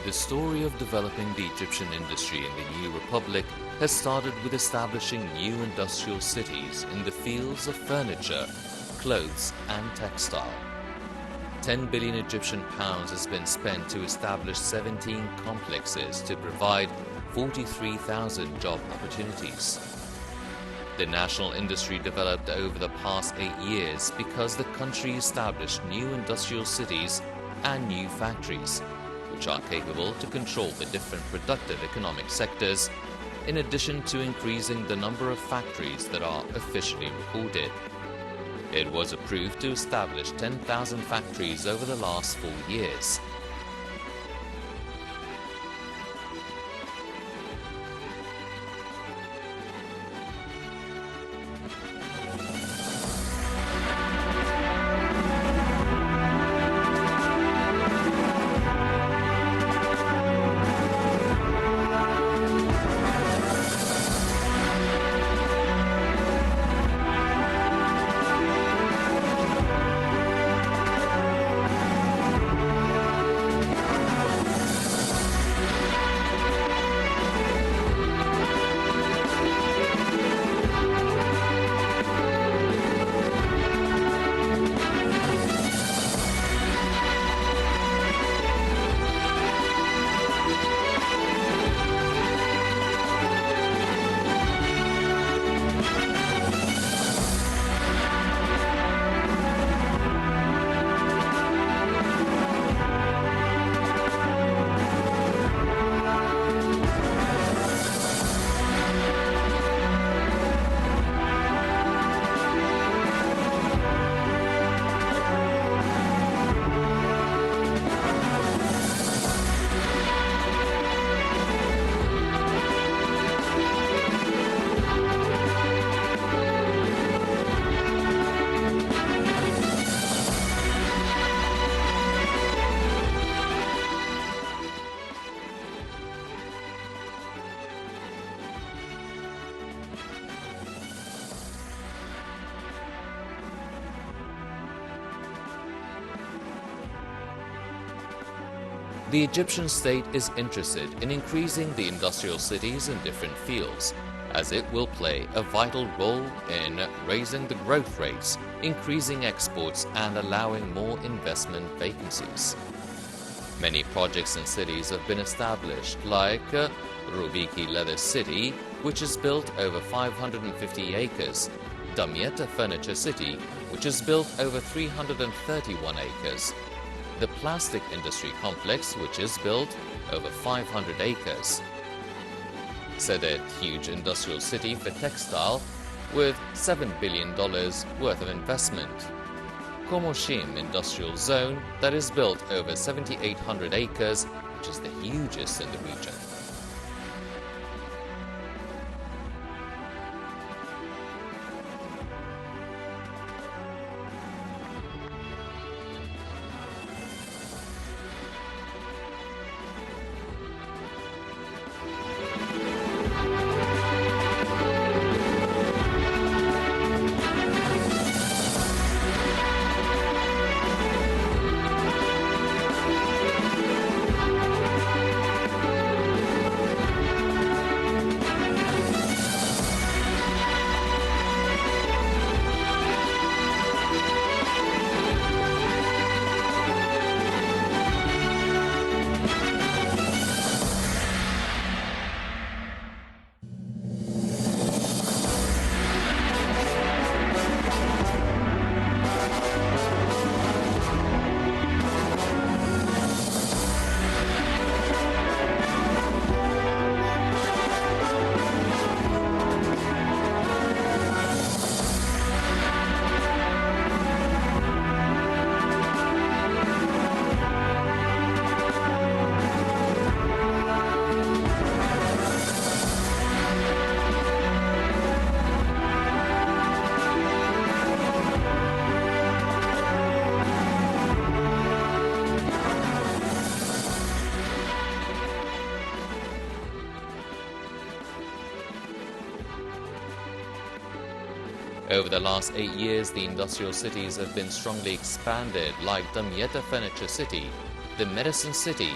The story of developing the Egyptian industry in the new republic has started with establishing new industrial cities in the fields of furniture, clothes and textile. 10 billion Egyptian pounds has been spent to establish 17 complexes to provide 43,000 job opportunities. The national industry developed over the past 8 years because the country established new industrial cities and new factories, which are capable to control the different productive economic sectors, in addition to increasing the number of factories that are officially recorded. It was approved to establish 10,000 factories over the last 4 years. The Egyptian state is interested in increasing the industrial cities in different fields, as it will play a vital role in raising the growth rates, increasing exports and allowing more investment vacancies. Many projects and cities have been established, like Rubiki Leather City, which is built over 550 acres, Damietta Furniture City, which is built over 331 acres, the Plastic Industry Complex, which is built over 500 acres, Sedet Huge Industrial City for textile with $7 billion worth of investment, Komoshim Industrial Zone that is built over 7,800 acres, which is the hugest in the region. Over the last 8 years, the industrial cities have been strongly expanded, like Damietta Furniture City, the Medicine City,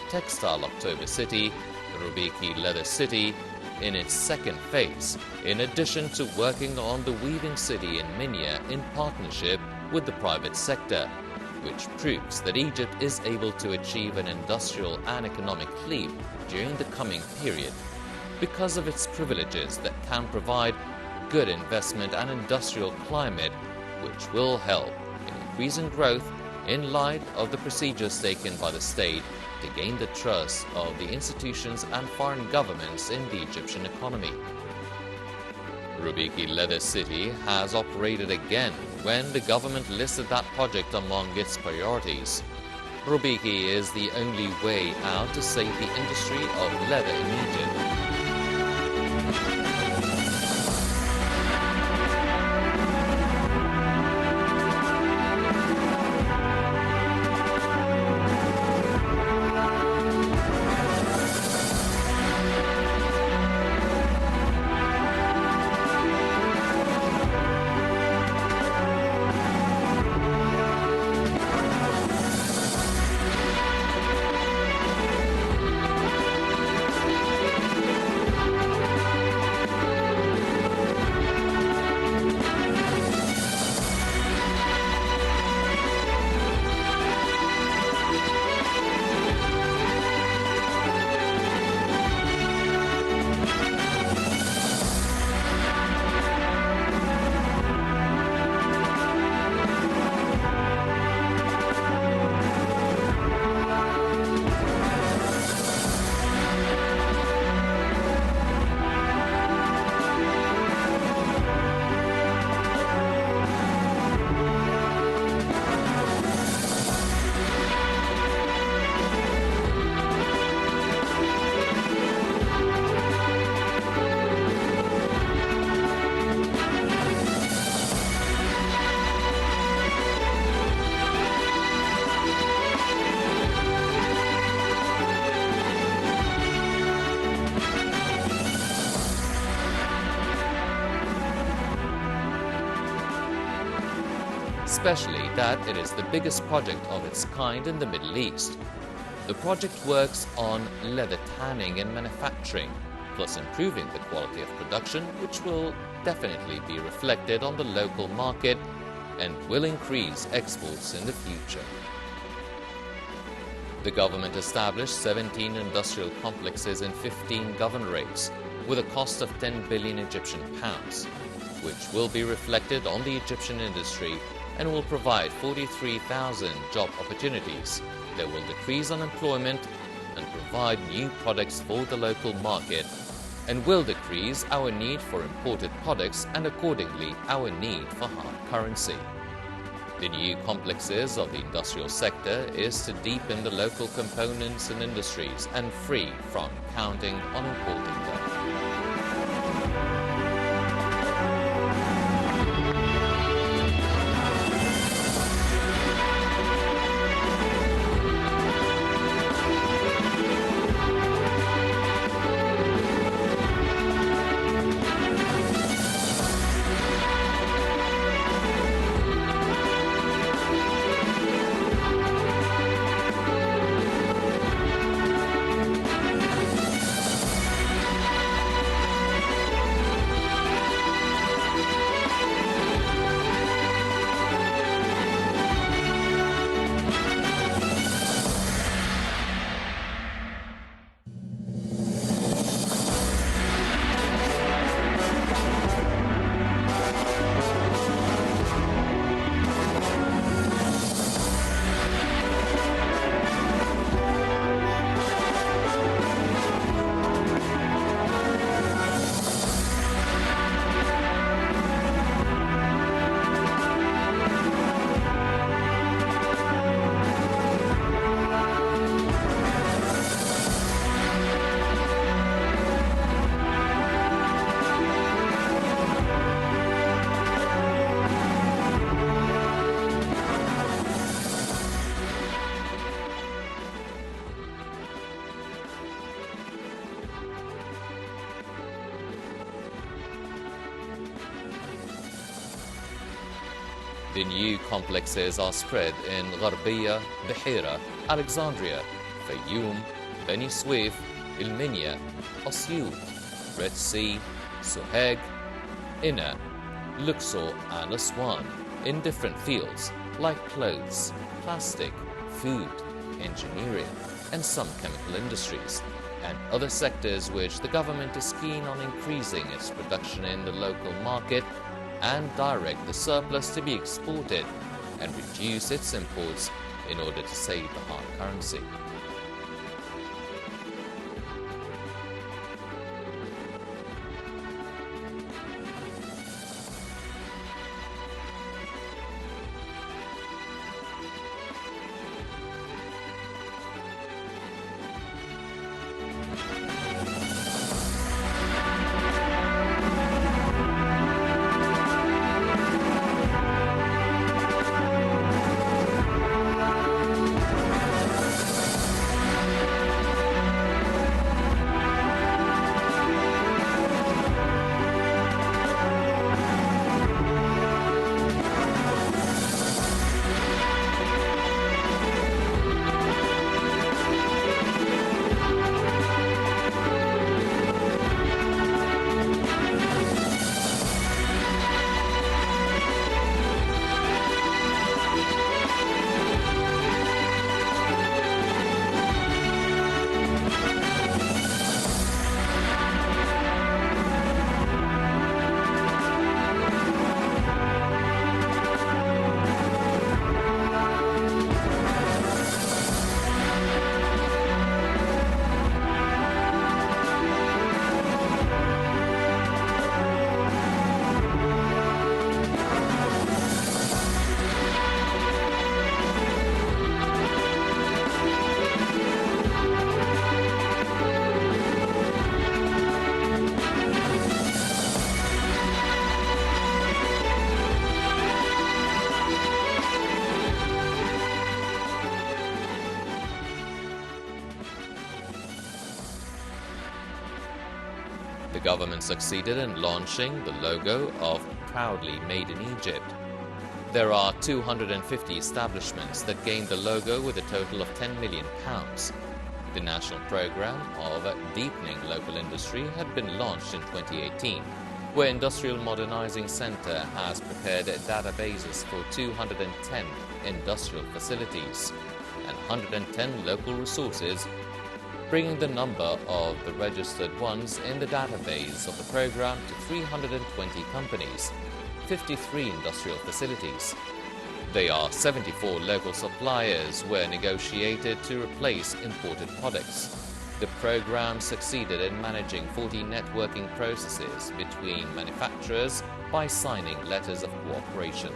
Textile October City, Rubiki Leather City, in its second phase, in addition to working on the Weaving City in Minya in partnership with the private sector, which proves that Egypt is able to achieve an industrial and economic leap during the coming period because of its privileges that can provide good investment and industrial climate, which will help in increasing growth in light of the procedures taken by the state to gain the trust of the institutions and foreign governments in the Egyptian economy. Rubiki Leather City has operated again when the government listed that project among its priorities. Rubiki is the only way out to save the industry of leather in Egypt. Especially that it is the biggest project of its kind in the Middle East. The project works on leather tanning and manufacturing, plus improving the quality of production, which will definitely be reflected on the local market and will increase exports in the future. The government established 17 industrial complexes in 15 governorates with a cost of 10 billion Egyptian pounds, which will be reflected on the Egyptian industry and will provide 43,000 job opportunities that will decrease unemployment and provide new products for the local market and will decrease our need for imported products and accordingly our need for hard currency. The new complexes of the industrial sector is to deepen the local components and industries and free from counting on importing them. The new complexes are spread in Gharbiya, Bahira, Alexandria, Fayoum, Beni Suef, Ilminia, Osyu, Red Sea, Suheg, Inner, Luxor and Aswan in different fields like clothes, plastic, food, engineering and some chemical industries, and other sectors which the government is keen on increasing its production in the local market and direct the surplus to be exported and reduce its imports in order to save the hard currency. The government succeeded in launching the logo of Proudly Made in Egypt. There are 250 establishments that gained the logo with a total of £10 million. The national program of deepening local industry had been launched in 2018, where Industrial Modernizing Center has prepared databases for 210 industrial facilities and 110 local resources, bringing the number of the registered ones in the database of the program to 320 companies, 53 industrial facilities. They are 74 local suppliers were negotiated to replace imported products. The program succeeded in managing 40 networking processes between manufacturers by signing letters of cooperation.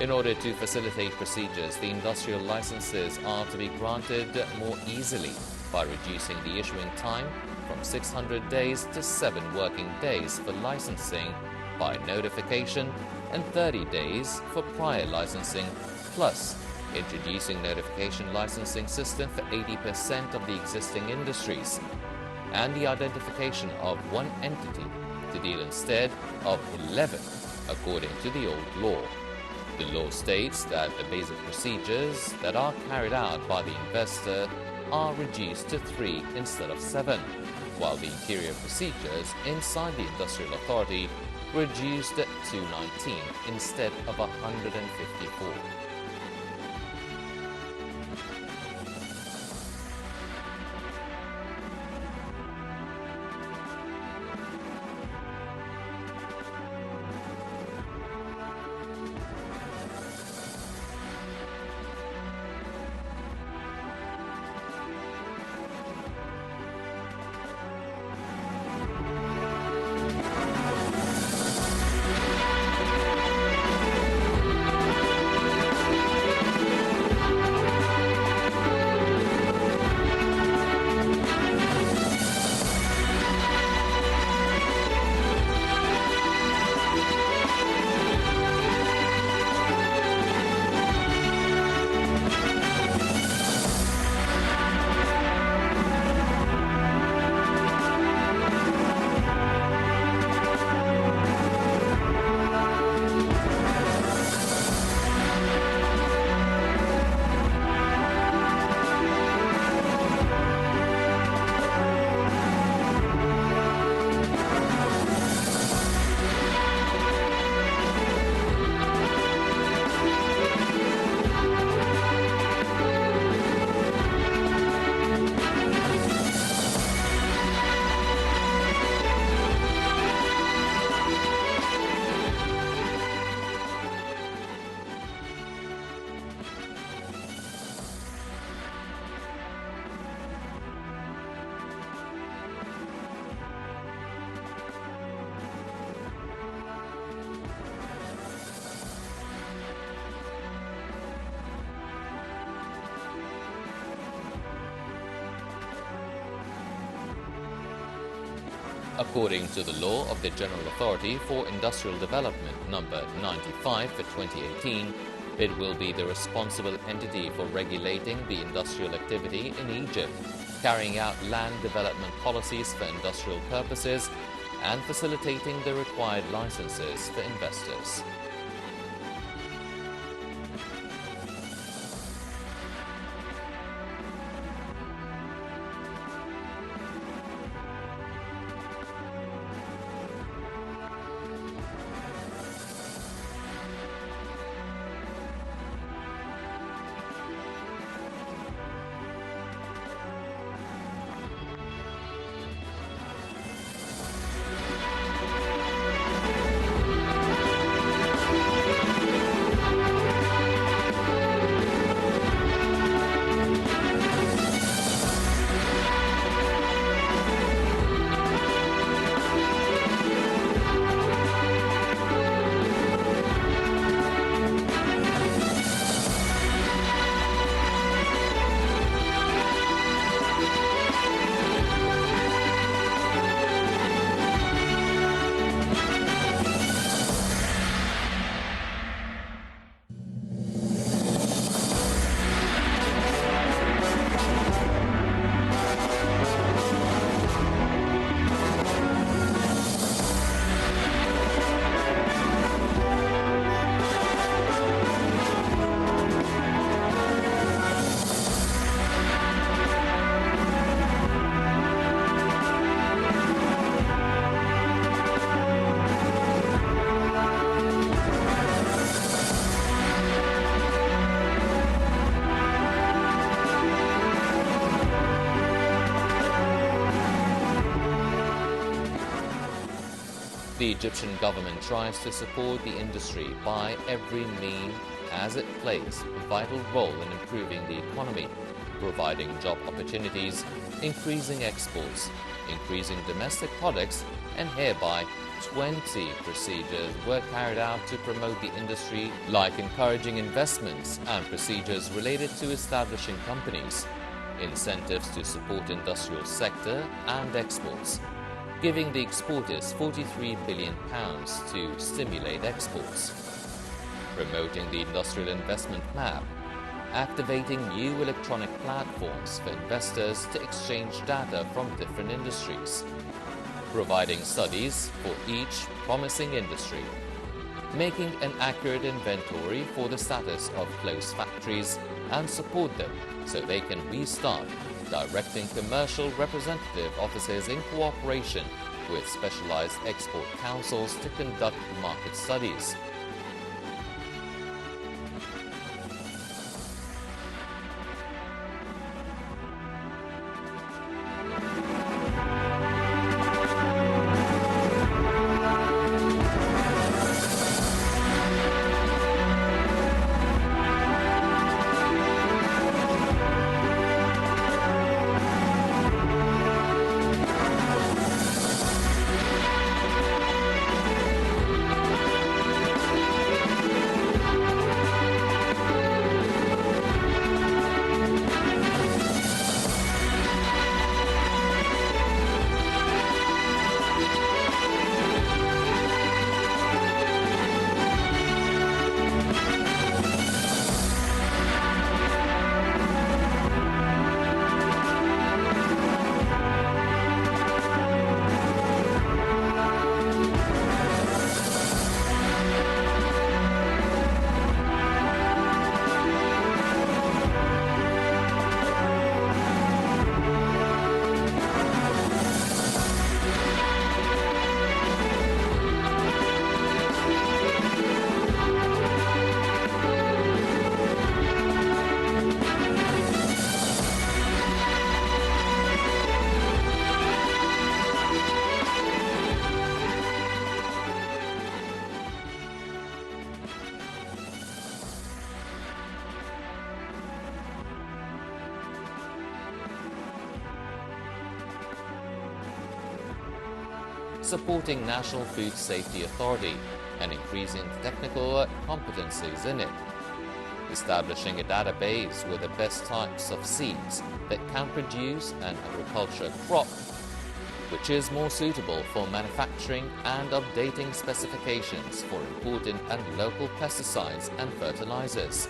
In order to facilitate procedures, the industrial licenses are to be granted more easily by reducing the issuing time from 600 days to 7 working days for licensing by notification and 30 days for prior licensing, plus introducing notification licensing system for 80% of the existing industries, and the identification of one entity to deal instead of 11 according to the old law. The law states that the basic procedures that are carried out by the investor are reduced to 3 instead of 7, while the interior procedures inside the industrial authority reduced to 19 instead of 154. According to the law of the General Authority for Industrial Development number 95 for 2018, it will be the responsible entity for regulating the industrial activity in Egypt, carrying out land development policies for industrial purposes, and facilitating the required licenses for investors. The Egyptian government tries to support the industry by every means as it plays a vital role in improving the economy, providing job opportunities, increasing exports, increasing domestic products, and hereby 20 procedures were carried out to promote the industry, like encouraging investments and procedures related to establishing companies, incentives to support industrial sector and exports, giving the exporters £43 billion to stimulate exports, promoting the industrial investment map, activating new electronic platforms for investors to exchange data from different industries, providing studies for each promising industry, making an accurate inventory for the status of closed factories and support them so they can restart, directing commercial representative offices in cooperation with specialized export councils to conduct market studies. Supporting National Food Safety Authority and increasing technical competencies in it, establishing a database with the best types of seeds that can produce an agriculture crop which is more suitable for manufacturing, and updating specifications for imported and local pesticides and fertilizers,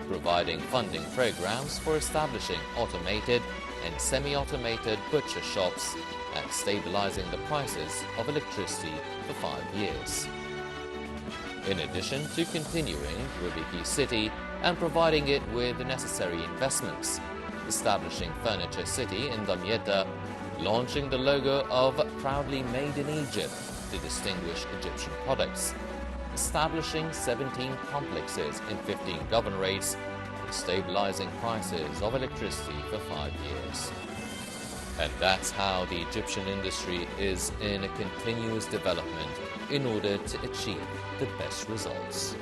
providing funding programs for establishing automated and semi-automated butcher shops, and stabilizing the prices of electricity for 5 years. In addition to continuing Rubiki City and providing it with the necessary investments, establishing Furniture City in Damietta, launching the logo of Proudly Made in Egypt to distinguish Egyptian products, establishing 17 complexes in 15 governorates, and stabilizing prices of electricity for 5 years. And that's how the Egyptian industry is in a continuous development in order to achieve the best results.